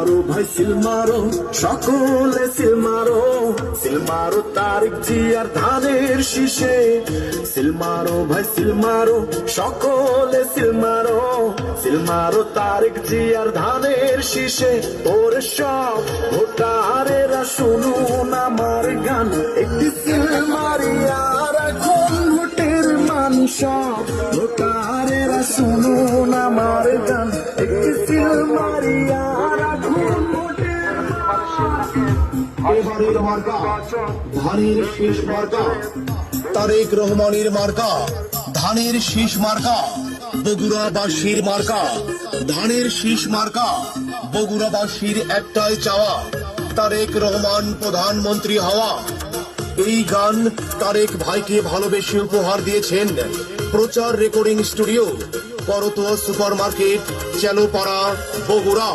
মারো ভাই সিল মারো, সকলে সিল মারো, সিল মারো তারেক জিয়ার ধানের শীষে। সিল মারো ভাই সিল মারো, সকলে সিল মারো, সিল মারো তারেক জিয়ার ধানের শীষে। ওর সব ভোটারেরা শুনুন আমার গান, একটি সিল মারিয়া রাখুন ভোটের মান। সব ভোটারেরা শুনুন আমার গান, একটি সিল মারিয়া রাখুন ভোটের এবারের মার্কা ধানের শীষ মার্কা, তারেক রহমানের মার্কা ধানের শীষ মার্কা, বগুড়াবাসীর মার্কা ধানের শীষ মার্কা। বগুড়াবাসীর একটাই চাওয়া, তারেক রহমান প্রধানমন্ত্রী হওয়া। এই গান তারেক ভাইকে ভালোবেসে উপহার দিয়েছেন প্রচার recording studio, Karatoya super market, Chelopara, Bogura.